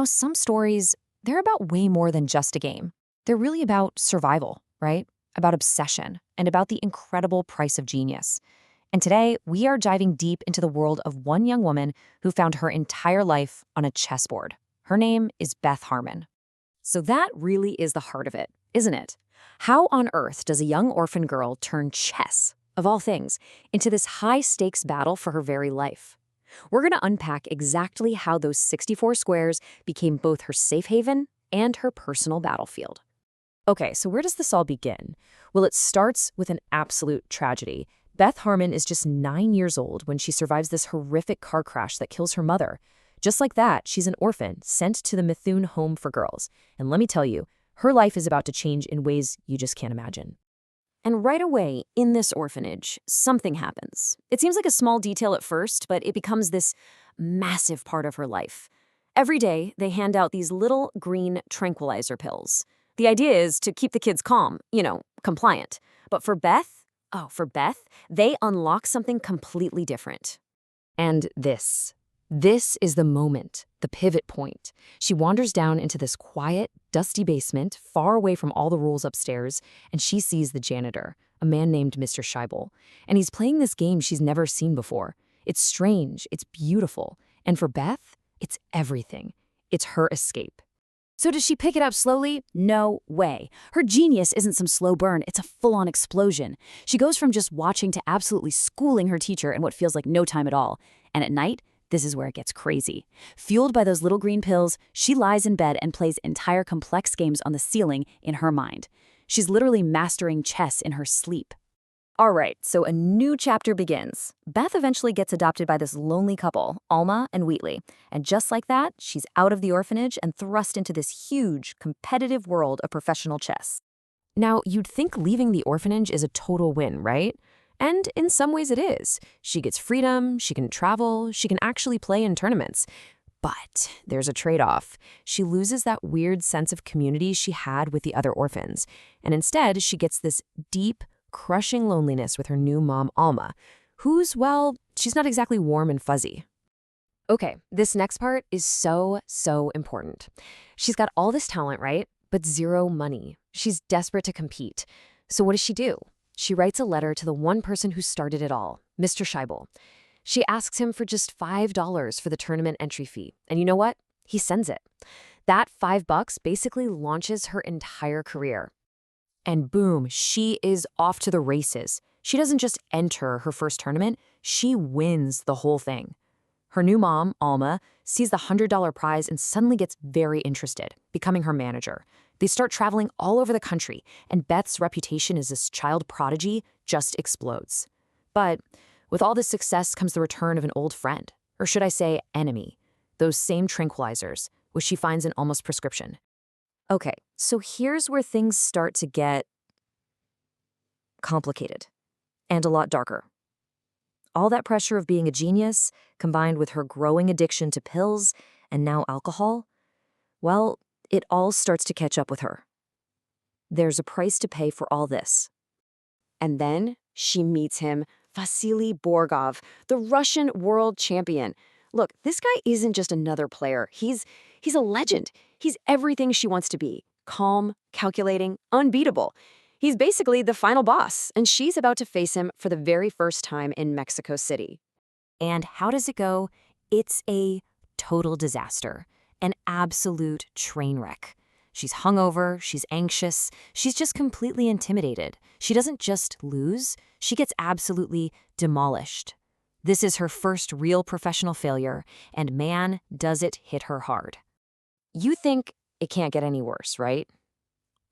Some stories, they're about way more than just a game. They're really about survival, right? About obsession and about the incredible price of genius. And today, we are diving deep into the world of one young woman who found her entire life on a chessboard. Her name is Beth Harmon. So that really is the heart of it, isn't it? How on earth does a young orphan girl turn chess, of all things, into this high-stakes battle for her very life? We're going to unpack exactly how those 64 squares became both her safe haven and her personal battlefield. Okay, so where does this all begin? Well, it starts with an absolute tragedy. Beth Harmon is just 9 years old when she survives this horrific car crash that kills her mother. Just like that, she's an orphan sent to the Methuen Home for Girls. And let me tell you, her life is about to change in ways you just can't imagine. And right away, in this orphanage, something happens. It seems like a small detail at first, but it becomes this massive part of her life. Every day, they hand out these little green tranquilizer pills. The idea is to keep the kids calm, compliant. But for Beth, they unlock something completely different. And this is the moment, the pivot point. She wanders down into this quiet, dusty basement, far away from all the rules upstairs, and she sees the janitor, a man named Mr. Scheibel. And he's playing this game she's never seen before. It's strange, it's beautiful, and for Beth, it's everything. It's her escape. So does she pick it up slowly? No way. Her genius isn't some slow burn, it's a full-on explosion. She goes from just watching to absolutely schooling her teacher in what feels like no time at all. And at night, this is where it gets crazy. Fueled by those little green pills, she lies in bed and plays entire complex games on the ceiling in her mind. She's literally mastering chess in her sleep. All right, so a new chapter begins. Beth eventually gets adopted by this lonely couple, Alma and Wheatley. And just like that, she's out of the orphanage and thrust into this huge, competitive world of professional chess. Now, you'd think leaving the orphanage is a total win, right? And in some ways it is. She gets freedom, she can travel, she can actually play in tournaments. But there's a trade-off. She loses that weird sense of community she had with the other orphans. And instead, she gets this deep, crushing loneliness with her new mom, Alma, who's, well, she's not exactly warm and fuzzy. Okay, this next part is so important. She's got all this talent, right? But zero money. She's desperate to compete. So what does she do? She writes a letter to the one person who started it all, Mr. Scheibel. She asks him for just $5 for the tournament entry fee. And you know what? He sends it. That $5 basically launches her entire career. And boom, she is off to the races. She doesn't just enter her first tournament, she wins the whole thing. Her new mom, Alma, sees the $100 prize and suddenly gets very interested, becoming her manager. They start traveling all over the country, and Beth's reputation as this child prodigy just explodes. But with all this success comes the return of an old friend, or should I say enemy, those same tranquilizers, which she finds in Alma's prescription. Okay, so here's where things start to get complicated and a lot darker. All that pressure of being a genius, combined with her growing addiction to pills and now alcohol, well, it all starts to catch up with her. There's a price to pay for all this. And then she meets him, Vasily Borgov, the Russian world champion. Look, this guy isn't just another player. He's a legend. He's everything she wants to be. Calm, calculating, unbeatable. He's basically the final boss, and she's about to face him for the very first time in Mexico City. And how does it go? It's a total disaster, an absolute train wreck. She's hungover, she's anxious, she's just completely intimidated. She doesn't just lose, she gets absolutely demolished. This is her first real professional failure, and man, does it hit her hard. You think it can't get any worse, right?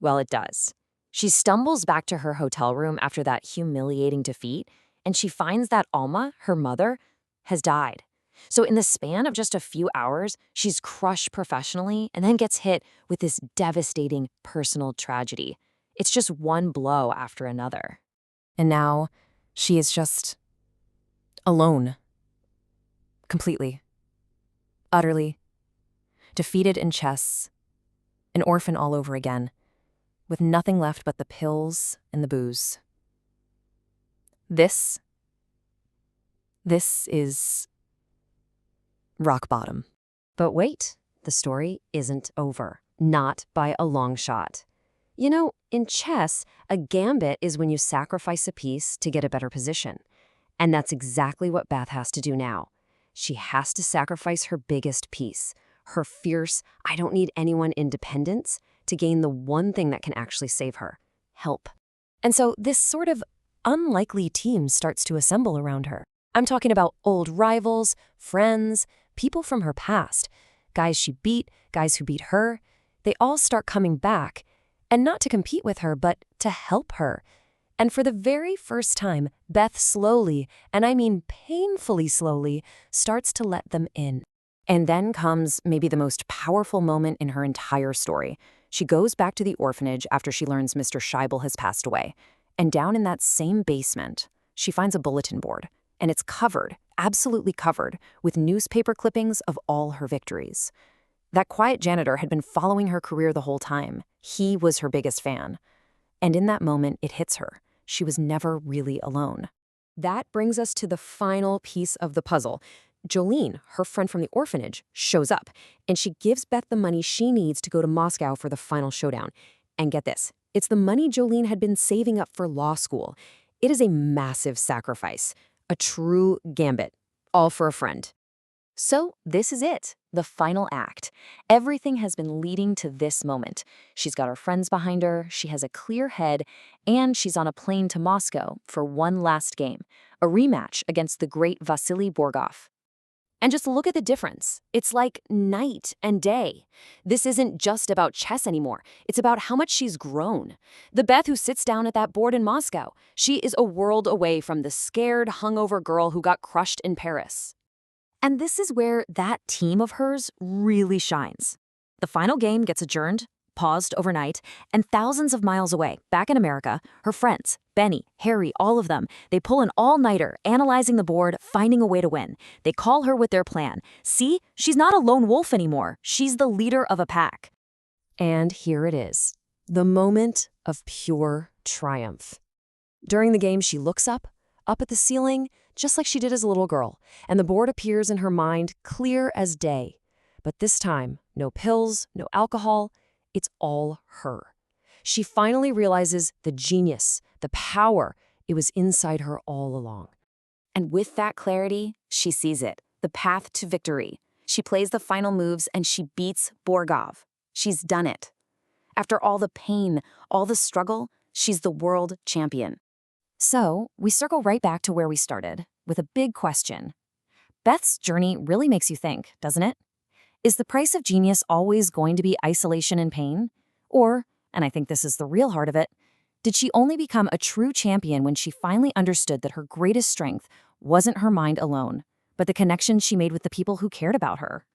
Well, it does. She stumbles back to her hotel room after that humiliating defeat, and she finds that Alma, her mother, has died. So in the span of just a few hours, she's crushed professionally and then gets hit with this devastating personal tragedy. It's just one blow after another. And now she is just alone. Completely. Utterly. Defeated in chess. An orphan all over again. With nothing left but the pills and the booze. This is rock bottom. But wait, the story isn't over. Not by a long shot. You know, in chess, a gambit is when you sacrifice a piece to get a better position. And that's exactly what Beth has to do now. She has to sacrifice her biggest piece, her fierce, I don't need anyone independence, to gain the one thing that can actually save her: help. And so this sort of unlikely team starts to assemble around her. I'm talking about old rivals, friends, people from her past, guys she beat, guys who beat her. They all start coming back, and not to compete with her, but to help her. And for the very first time, Beth slowly, and I mean painfully slowly, starts to let them in. And then comes maybe the most powerful moment in her entire story. She goes back to the orphanage after she learns Mr. Scheibel has passed away. And down in that same basement, she finds a bulletin board. And it's covered, absolutely covered, with newspaper clippings of all her victories. That quiet janitor had been following her career the whole time. He was her biggest fan. And in that moment, it hits her. She was never really alone. That brings us to the final piece of the puzzle. Jolene, her friend from the orphanage, shows up, and she gives Beth the money she needs to go to Moscow for the final showdown. And get this, it's the money Jolene had been saving up for law school. It is a massive sacrifice, a true gambit, all for a friend. So this is it, the final act. Everything has been leading to this moment. She's got her friends behind her, she has a clear head, and she's on a plane to Moscow for one last game, a rematch against the great Vasily Borgov. And just look at the difference. It's like night and day. This isn't just about chess anymore. It's about how much she's grown. The Beth who sits down at that board in Moscow, she is a world away from the scared, hungover girl who got crushed in Paris. And this is where that team of hers really shines. The final game gets adjourned, paused overnight, and thousands of miles away, back in America, her friends, Benny, Harry, all of them, they pull an all-nighter, analyzing the board, finding a way to win. They call her with their plan. See, she's not a lone wolf anymore. She's the leader of a pack. And here it is, the moment of pure triumph. During the game, she looks up at the ceiling, just like she did as a little girl, and the board appears in her mind clear as day. But this time, no pills, no alcohol, it's all her. She finally realizes the genius, the power, it was inside her all along. And with that clarity, she sees it, the path to victory. She plays the final moves and she beats Borgov. She's done it. After all the pain, all the struggle, she's the world champion. So, we circle right back to where we started, with a big question. Beth's journey really makes you think, doesn't it? Is the price of genius always going to be isolation and pain? Or, and I think this is the real heart of it, did she only become a true champion when she finally understood that her greatest strength wasn't her mind alone, but the connection she made with the people who cared about her?